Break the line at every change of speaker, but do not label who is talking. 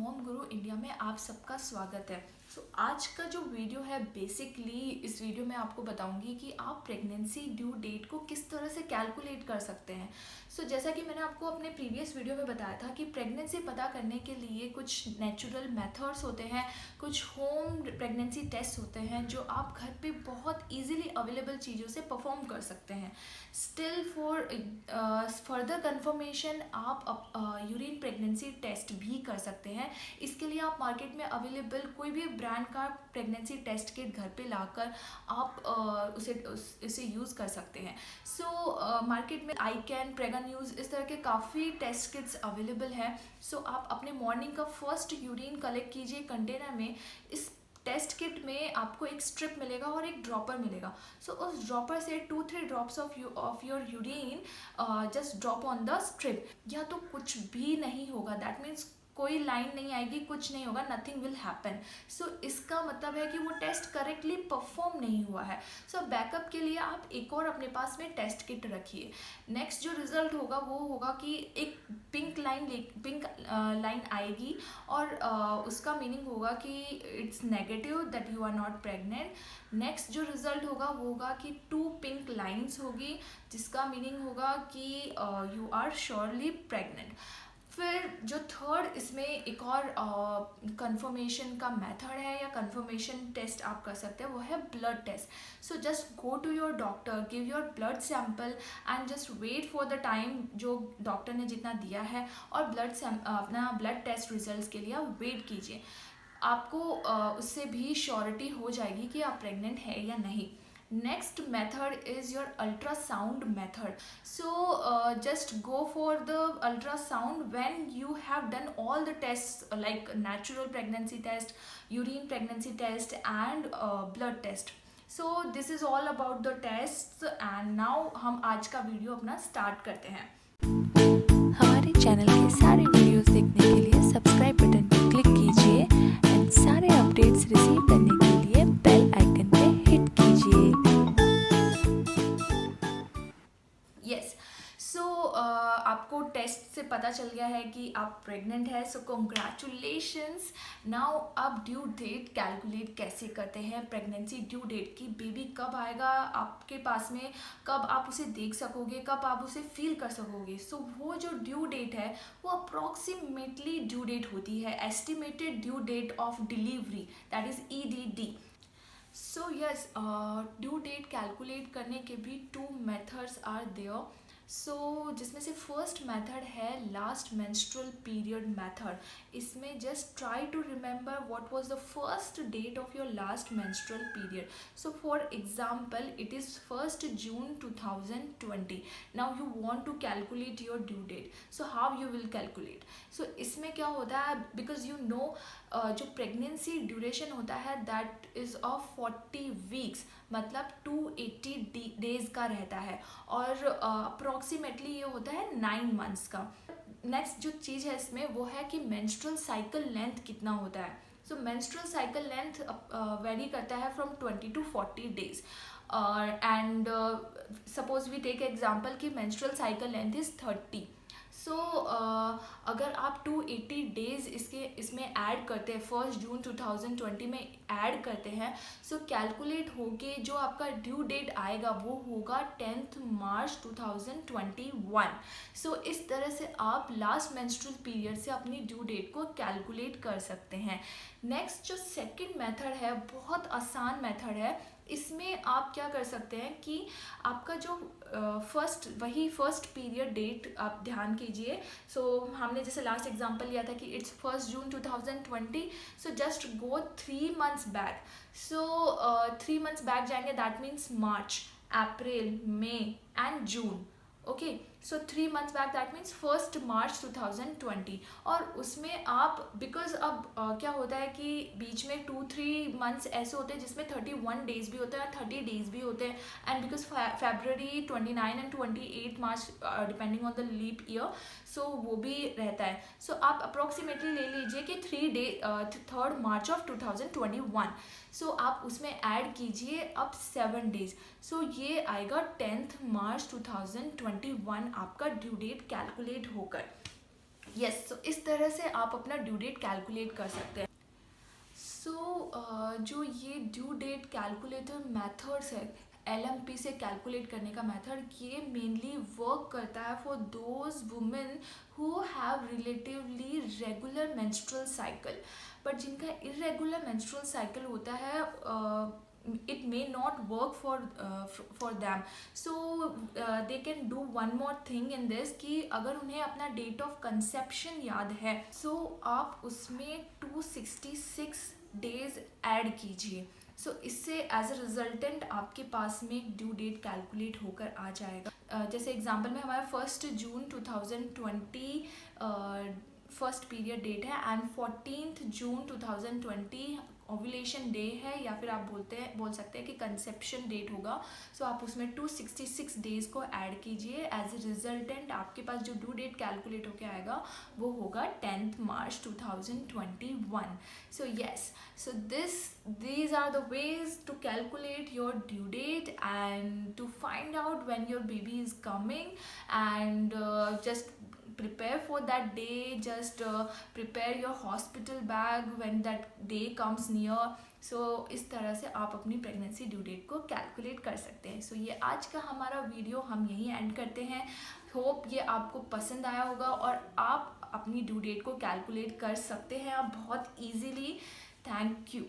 Mom गुरु India में आप सबका स्वागत है। आज का जो वीडियो है बेसिकली इस वीडियो में आपको बताऊंगी कि आप प्रेगनेंसी ड्यू डेट को किस तरह से कैलकुलेट कर सकते हैं। जैसा कि मैंने आपको अपने प्रीवियस वीडियो में बताया था कि प्रेगनेंसी पता करने के लिए कुछ नेचुरल मेथड्स होते हैं, कुछ होम प्रेगनेंसी टेस्ट होते हैं जो आप घर पे बहुत इजीली अवेलेबल चीज़ों से परफॉर्म कर सकते हैं। स्टिल फॉर फर्दर कंफर्मेशन आप यूरिन प्रेगनेंसी टेस्ट भी कर सकते हैं। इसके लिए आप मार्केट में अवेलेबल कोई भी ब्रांड का प्रेगनेंसी टेस्ट किट घर पे लाकर आप उसे यूज़ कर सकते हैं। मार्केट में आई कैन प्रेगन यूज़ इस तरह के काफ़ी टेस्ट किट्स अवेलेबल हैं। आप अपने मॉर्निंग का फर्स्ट यूरिन कलेक्ट कीजिए कंटेनर में। इस टेस्ट किट में आपको एक स्ट्रिप मिलेगा और एक ड्रॉपर मिलेगा। उस ड्रॉपर से 2-3 drops of your urine just drop on the strip. या तो कुछ भी नहीं होगा, दैट मीन्स कोई लाइन नहीं आएगी, कुछ नहीं होगा, नथिंग विल हैपन। इसका मतलब है कि वो टेस्ट करेक्टली परफॉर्म नहीं हुआ है। बैकअप के लिए आप एक और अपने पास में टेस्ट किट रखिए। नेक्स्ट जो रिजल्ट होगा वो होगा कि एक पिंक लाइन आएगी और उसका मीनिंग होगा कि it's negative, that you are not pregnant. Next जो रिजल्ट होगा वो होगा कि 2 पिंक लाइन्स होगी जिसका मीनिंग होगा कि यू आर श्योरली प्रेग्नेंट। फिर जो थर्ड इसमें एक और कंफर्मेशन का मेथड है या कंफर्मेशन टेस्ट आप कर सकते हैं, वो है blood test. Just go to your doctor, give your blood sample and just wait for the time जो डॉक्टर ने जितना दिया है और अपना ब्लड टेस्ट रिजल्ट्स के लिए आप वेट कीजिए। आपको उससे भी श्योरिटी हो जाएगी कि आप प्रेग्नेंट है या नहीं। Next method is your ultrasound method. Just go for the ultrasound when you have done all the tests like natural pregnancy test, urine pregnancy test and blood test. This is all about the tests and now हम आज का video अपना start करते हैं।
हमारे channel के सारे videos देखने के लिए सब्सक्राइब बटन पर क्लिक कीजिए एंड सारे अपडेट्स रिसीव करने के लिए बेल आइकन पे हिट कीजिए।
आपको टेस्ट से पता चल गया है कि आप प्रेग्नेंट है, कॉन्ग्रेचुलेशंस। नाउ आप ड्यू डेट कैलकुलेट कैसे करते हैं, प्रेगनेंसी ड्यू डेट की, बेबी कब आएगा आपके पास में, कब आप उसे देख सकोगे, कब आप उसे फील कर सकोगे। वो जो ड्यू डेट है वो अप्रॉक्सीमेटली ड्यू डेट होती है, estimated due date of delivery, that is EDD। Due date calculate करने के भी 2 मेथड्स आर देयर। जिसमें से फर्स्ट मेथड है लास्ट मेंस्ट्रुअल पीरियड मेथड। इसमें just try to remember what was the first date of your last menstrual period. For example it is 1 June 2020। Now you want to calculate your due date, how you will calculate. इसमें क्या होता है, because you know जो pregnancy duration होता है that is of 40 weeks, मतलब 280 days का रहता है और अप्रॉक्सीमेटली ये होता है 9 मंथ्स का। नेक्स्ट जो चीज़ है इसमें वो है कि मेंस्ट्रुअल साइकिल लेंथ कितना होता है। मेंस्ट्रुअल साइकिल लेंथ वेरी करता है from 20 to 40 days and suppose we take example कि मेंस्ट्रुअल साइकिल लेंथ इज़ 30। अगर आप 280 डेज इसमें ऐड करते हैं, 1 जून 2020 में ऐड करते हैं, कैलकुलेट होके जो आपका ड्यू डेट आएगा वो होगा 10 मार्च 2021। इस तरह से आप लास्ट मेंस्ट्रुअल पीरियड से अपनी ड्यू डेट को कैलकुलेट कर सकते हैं। नेक्स्ट जो सेकंड मेथड है बहुत आसान मेथड है। इसमें आप क्या कर सकते हैं कि आपका जो फर्स्ट पीरियड डेट आप ध्यान कीजिए। हमने जैसे लास्ट एग्जांपल लिया था कि it's 1 June 2020। Just go 3 months back. 3 months back जाएंगे, that means March, April, May and June. Okay, 3 months back that means 1 March 2020। और उसमें आप बिकॉज अब क्या होता है कि बीच में 2-3 मंथ्स ऐसे होते हैं जिसमें 31 डेज भी होते हैं और 30 डेज भी होते हैं, and because February 29 and 28 March depending on the leap year, वो भी रहता है। आप अप्रोक्सीमेटली ले लीजिए कि 3 मार्च ऑफ 2021। आप उसमें ऐड कीजिए अब 7 डेज। ये आएगा 10 मार्च 2021 आपका ड्यू डेट कैलकुलेट होकर। यस, सो इस तरह से आप अपना ड्यू डेट कैलकुलेट कर सकते हैं। जो ये ड्यू डेट कैलकुलेटर मेथड्स है, LMP से कैलकुलेट करने का मेथड, ये मेनली वर्क करता है for those women who have relatively regular menstrual cycle, but जिनका इरेगुलर मेंस्ट्रुअल साइकिल होता है it may not work for them. So they can do one more thing in this कि अगर उन्हें अपना डेट ऑफ कंसेप्शन याद है, so आप उसमें 266 डेज ऐड कीजिए। इससे एज अ रिजल्टेंट आपके पास में एक ड्यू डेट कैलकुलेट होकर आ जाएगा। जैसे एग्जांपल में हमारा 1 जून 2020 फर्स्ट पीरियड डेट है एंड 14 जून 2020 ओव्यूलेशन डे है, या फिर आप बोल सकते हैं कि कंसेप्शन डेट होगा। आप उसमें 266 डेज को ऐड कीजिए। एज ए रिजल्टेंट आपके पास जो ड्यू डेट कैलकुलेट होकर आएगा वो होगा 10 मार्च 2021। These are the ways to calculate your due date and to find out when your baby is coming, and just prepare for that day. Just prepare your hospital bag when that day comes near. इस तरह से आप अपनी pregnancy due date को calculate कर सकते हैं। ये आज का हमारा वीडियो हम यहीं एंड करते हैं। होप ये आपको पसंद आया होगा और आप अपनी ड्यू डेट को कैलकुलेट कर सकते हैं आप बहुत ईजीली। Thank you.